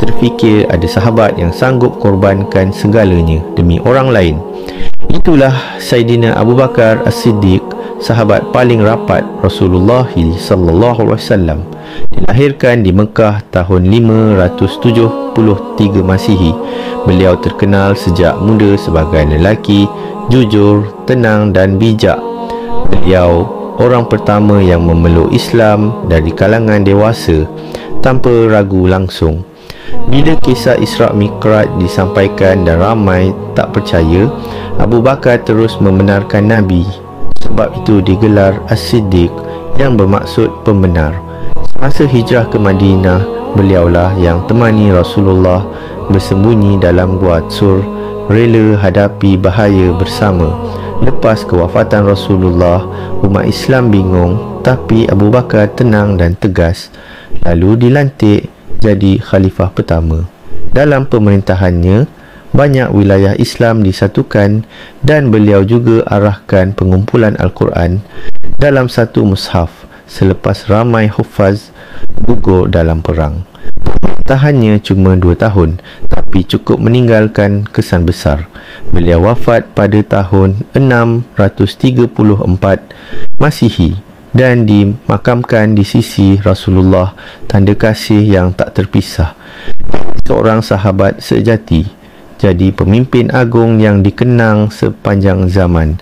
terfikir ada sahabat yang sanggup korbankan segalanya demi orang lain. Itulah Saidina Abu Bakar As-Siddiq, sahabat paling rapat Rasulullah sallallahu alaihi wasallam. Dilahirkan di Mekah tahun 573 Masihi. Beliau terkenal sejak muda sebagai lelaki jujur, tenang dan bijak. Beliau orang pertama yang memeluk Islam dari kalangan dewasa tanpa ragu langsung. Bila kisah Isra' Mi'raj disampaikan dan ramai tak percaya, Abu Bakar terus membenarkan Nabi. Sebab itu digelar As-Siddiq yang bermaksud pembenar. Masa hijrah ke Madinah, beliaulah yang temani Rasulullah bersembunyi dalam Gua Sur, rela hadapi bahaya bersama. Lepas kewafatan Rasulullah, umat Islam bingung, tapi Abu Bakar tenang dan tegas, lalu dilantik jadi khalifah pertama. Dalam pemerintahannya, banyak wilayah Islam disatukan dan beliau juga arahkan pengumpulan Al-Quran dalam satu mushaf selepas ramai hufaz gugur dalam perang. Pemerintahannya cuma 2 tahun, tapi cukup meninggalkan kesan besar. Beliau wafat pada tahun 634 Masihi dan dimakamkan di sisi Rasulullah, tanda kasih yang tak terpisah. Seorang sahabat sejati, jadi pemimpin agung yang dikenang sepanjang zaman.